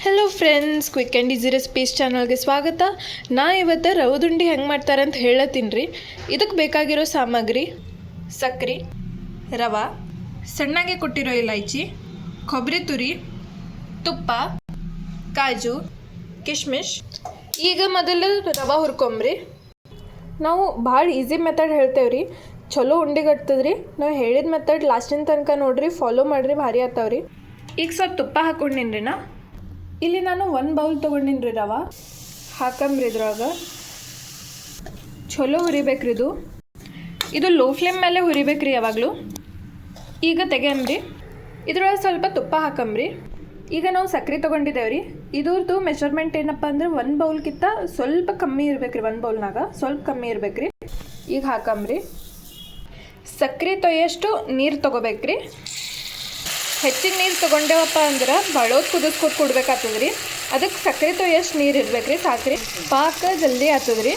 Hello friends, quick and easy recipes ಚಾನಲ್ಗೆ ಸ್ವಾಗತ. ನಾ ಇವತ್ತು ರವದುಂಡಿ ಹೆಂಗೆ ಮಾಡ್ತಾರೆ ಅಂತ ಹೇಳತ್ತೀನಿ ರೀ. ಇದಕ್ಕೆ ಬೇಕಾಗಿರೋ ಸಾಮಗ್ರಿ: ಸಕ್ಕರೆ, ರವೆ, ಸಣ್ಣಗೆ ಕೊಟ್ಟಿರೋ ಇಲೈಚಿ, ಕೊಬ್ಬರಿ ತುರಿ, ತುಪ್ಪ, ಕಾಜು, ಕಿಶ್ಮಿಶ್. ಈಗ ಮೊದಲು ರವೆ ಹುರ್ಕೊಂಬ್ರಿ. ನಾವು ಭಾಳ ಈಸಿ ಮೆಥಡ್ ಹೇಳ್ತೇವೆ ರೀ, ಚಲೋ ಉಂಡಿಗಟ್ತದ್ರಿ. ನಾವು ಹೇಳಿದ ಮೆಥಡ್ ಲಾಸ್ಟಿನ ತನಕ ನೋಡಿರಿ, ಫಾಲೋ ಮಾಡಿರಿ, ಭಾರಿ ಆಗ್ತಾವ್ರಿ. ಈಗ ಸ್ವಲ್ಪ ತುಪ್ಪ ಹಾಕ್ಕೊಂಡಿನಿ ರೀ. ಇಲ್ಲಿ ನಾನು 1 ಬೌಲ್ ತೊಗೊಂಡಿನಿ ರೀ ರವೆ. ಹಾಕಂಬ್ರಿ ಇದ್ರೊಳಗೆ. ಚಲೋ ಹುರಿಬೇಕ್ರಿ ಇದು ಲೋ ಫ್ಲೇಮ್ ಮೇಲೆ ಹುರಿಬೇಕ್ರಿ ಯಾವಾಗಲೂ. ಈಗ ತೆಗೆಯಂಬ್ರಿ. ಇದ್ರೊಳಗೆ ಸ್ವಲ್ಪ ತುಪ್ಪ ಹಾಕಂಬ್ರಿ. ಈಗ ನಾವು ಸಕ್ಕರೆ ತೊಗೊಂಡಿದ್ದೇವೆ ರೀ. ಇದ್ರದ್ದು ಮೆಷರ್ಮೆಂಟ್ ಏನಪ್ಪ ಅಂದ್ರೆ 1 ಬೌಲ್ಗಿಂತ ಸ್ವಲ್ಪ ಕಮ್ಮಿ ಇರ್ಬೇಕ್ರಿ. 1 ಬೌಲ್ನಾಗ ಸ್ವಲ್ಪ ಕಮ್ಮಿ ಇರ್ಬೇಕ್ರಿ. ಈಗ ಹಾಕಂಬ್ರಿ. ಸಕ್ಕರೆ ತೊಯ್ಯಷ್ಟು ನೀರು ತೊಗೋಬೇಕ್ರಿ. ಹೆಚ್ಚಿನ ನೀರು ತೊಗೊಂಡೇವಪ್ಪ ಅಂದ್ರೆ ಬಳೋದು ಕುದಿಸ್ಕೊಟ್ಟು ಕೊಡ್ಬೇಕಾಗ್ತದೆ ರೀ. ಅದಕ್ಕೆ ಸಕ್ಕರೆ ತೊಯ್ಯಷ್ಟು ನೀರು ಇರ್ಬೇಕ್ರಿ, ಸಾಕ್ರಿ. ಪಾಕ ಜಲ್ದಿ ಆಗ್ತದೆ ರೀ.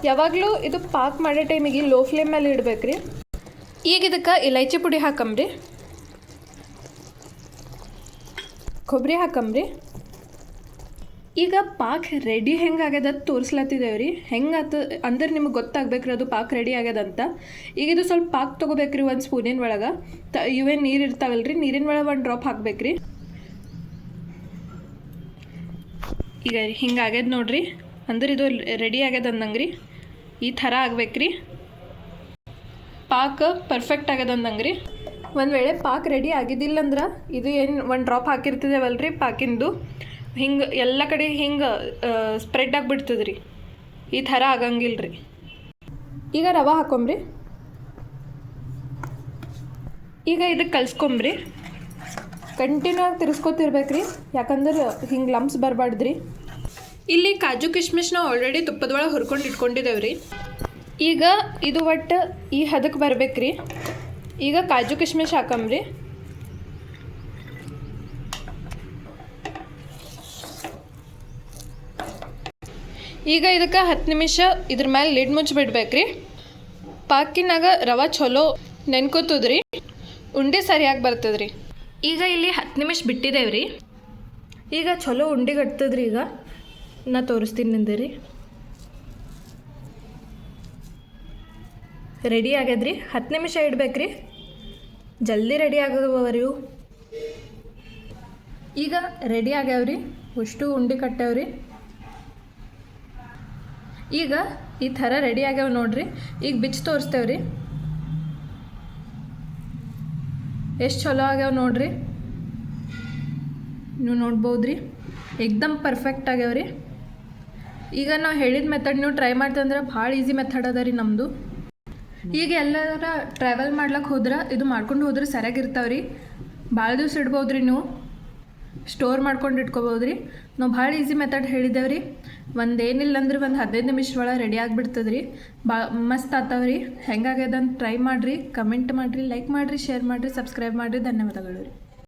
ಯಾವಾಗಲೂ ಇದು ಪಾಕ ಮಾಡೋ ಟೈಮಿಗೆ ಲೋ ಫ್ಲೇಮ್ ಮೇಲೆ ಇಡಬೇಕ್ರಿ. ಈಗ ಇದಕ್ಕೆ ಇಲೈಚಿ ಪುಡಿ ಹಾಕಂಬ್ರಿ, ಕೊಬ್ಬರಿ ಹಾಕಂಬ್ರಿ. ಈಗ ಪಾಕ್ ರೆಡಿ ಹೆಂಗೆ ಆಗ್ಯದ ತೋರಿಸ್ಲತ್ತಿದ್ದೇವೆ ರೀ. ಹೆಂಗೆ ಅಂದ್ರೆ ನಿಮಗೆ ಗೊತ್ತಾಗ್ಬೇಕ್ರಿ ಅದು ಪಾಕ್ ರೆಡಿ ಆಗ್ಯದಂತ. ಈಗ ಇದು ಸ್ವಲ್ಪ ಪಾಕ್ ತೊಗೋಬೇಕ್ರಿ. 1 ಸ್ಪೂನಿನ ಒಳಗೆ ಇವೇನು ನೀರು ಇರ್ತಾವಲ್ರಿ, ನೀರಿನ ಒಳಗೆ 1 ಡ್ರಾಪ್ ಹಾಕ್ಬೇಕ್ರಿ. ಈಗ ಹಿಂಗೆ ಆಗ್ಯದ ನೋಡ್ರಿ, ಅಂದ್ರೆ ಇದು ರೆಡಿ ಆಗ್ಯದ ಅಂದಂಗೆ ರೀ. ಈ ಥರ ಆಗ್ಬೇಕ್ರಿ. ಪಾಕ್ ಪರ್ಫೆಕ್ಟ್ ಆಗ್ಯದ ಅಂದಂಗೆ ರೀ. ಒಂದು ವೇಳೆ ಪಾಕ್ ರೆಡಿ ಆಗಿದ್ದಿಲ್ಲ ಅಂದ್ರೆ ಇದು ಏನು 1 ಡ್ರಾಪ್ ಹಾಕಿರ್ತಿದ್ದೇವಲ್ರಿ ಪಾಕಿಂದು, ಹಿಂಗೆ ಎಲ್ಲ ಕಡೆ ಹಿಂಗೆ ಸ್ಪ್ರೆಡ್ ಆಗಿಬಿಡ್ತದೆ ರೀ. ಈ ಥರ ಆಗಂಗಿಲ್ಲ ರೀ. ಈಗ ರವೆ ಹಾಕೊಂಬ್ರಿ. ಈಗ ಇದಕ್ಕೆ ಕಲ್ಸ್ಕೊಂಬ್ರಿ. ಕಂಟಿನ್ಯೂ ಆಗಿ ತಿರ್ಸ್ಕೊತಿರ್ಬೇಕ್ರಿ, ಯಾಕಂದ್ರೆ ಹಿಂಗೆ ಲಂಪ್ಸ್ ಬರಬಾರ್ದ್ರಿ. ಇಲ್ಲಿ ಕಾಜು ಕಿಶ್ಮಿಶ್ ನಾವು ಆಲ್ರೆಡಿ ತುಪ್ಪದೊಳಗೆ ಹುರ್ಕೊಂಡು ಇಟ್ಕೊಂಡಿದ್ದೇವೆ ರೀ. ಈಗ ಇದು ಒಟ್ಟು ಈ ಹದಕ್ಕೆ ಬರ್ಬೇಕ್ರಿ. ಈಗ ಕಾಜು ಕಿಶ್ಮಿಶ್ ಹಾಕಂಬ್ರಿ. ಈಗ ಇದಕ್ಕೆ 10 ನಿಮಿಷ ಇದ್ರ ಮೇಲೆ ಲಿಡ್ ಮುಚ್ಚಿಬಿಡ್ಬೇಕ್ರಿ. ಪಾಕಿನಾಗ ರವೆ ಚಲೋ ನೆನ್ಕೋತದ್ರಿ, ಉಂಡೆ ಸರಿಯಾಗಿ ಬರ್ತದ್ರಿ. ಈಗ ಇಲ್ಲಿ 10 ನಿಮಿಷ ಬಿಟ್ಟಿದ್ದೇವೆ ರೀ. ಈಗ ಚಲೋ ಉಂಡೆಗೆ ಕಟ್ತದ್ರಿ. ಈಗ ನಾ ತೋರಿಸ್ತೀನಿ ನಿಂದಿರಿ. ರೆಡಿ ಆಗ್ಯದ್ರಿ. 10 ನಿಮಿಷ ಇಡ್ಬೇಕ್ರಿ, ಜಲ್ದಿ ರೆಡಿ ಆಗದವ್ರಿ. ಈಗ ರೆಡಿ ಆಗ್ಯಾವ್ರಿ, ಅಷ್ಟು ಉಂಡೆ ಕಟ್ಟಾವ್ರಿ. ಈಗ ಈ ಥರ ರೆಡಿ ಆಗ್ಯಾವ ನೋಡ್ರಿ. ಈಗ ಬಿಚ್ಚಿ ತೋರಿಸ್ತೇವ್ರಿ, ಎಷ್ಟು ಚಲೋ ಆಗ್ಯಾವ ನೋಡ್ರಿ. ನೀವು ನೋಡ್ಬೋದ್ರಿ, ಏಕ್ದಮ್ ಪರ್ಫೆಕ್ಟ್ ಆಗ್ಯಾವ್ರಿ. ಈಗ ನಾವು ಹೇಳಿದ ಮೆಥಡ್ ನೀವು ಟ್ರೈ ಮಾಡ್ತಂದ್ರೆ ಭಾಳ ಈಸಿ ಮೆಥಡ್ ಅದ ರೀ ನಮ್ಮದು. ಈಗ ಎಲ್ಲರ ಟ್ರಾವೆಲ್ ಮಾಡ್ಲಿಕ್ಕೆ ಹೋದ್ರೆ ಇದು ಮಾಡ್ಕೊಂಡು ಹೋದ್ರೆ ಸರಿಯಾಗಿರ್ತಾವ್ರಿ. ಭಾಳ ದಿವ್ಸ ಇಡ್ಬೋದ್ರಿ, ನೀವು ಸ್ಟೋರ್ ಮಾಡ್ಕೊಂಡು ಇಟ್ಕೋಬೋದ್ರಿ. ನಾವು ಭಾಳ ಈಸಿ ಮೆಥಡ್ ಹೇಳಿದ್ದೇವೆ ರೀ. ಒಂದೇನಿಲ್ಲ ಅಂದ್ರೆ 15 ನಿಮಿಷ ಒಳಗೆ ರೆಡಿ ಆಗಿಬಿಡ್ತದ್ರಿ. ಮಸ್ತ್ ಆಗ್ತಾವ್ರಿ. ಹೆಂಗಾಗ್ಯದಂತ ಟ್ರೈ ಮಾಡಿರಿ, ಕಮೆಂಟ್ ಮಾಡಿರಿ, ಲೈಕ್ ಮಾಡಿರಿ, ಶೇರ್ ಮಾಡಿರಿ, ಸಬ್ಸ್ಕ್ರೈಬ್ ಮಾಡಿರಿ. ಧನ್ಯವಾದಗಳು ರೀ.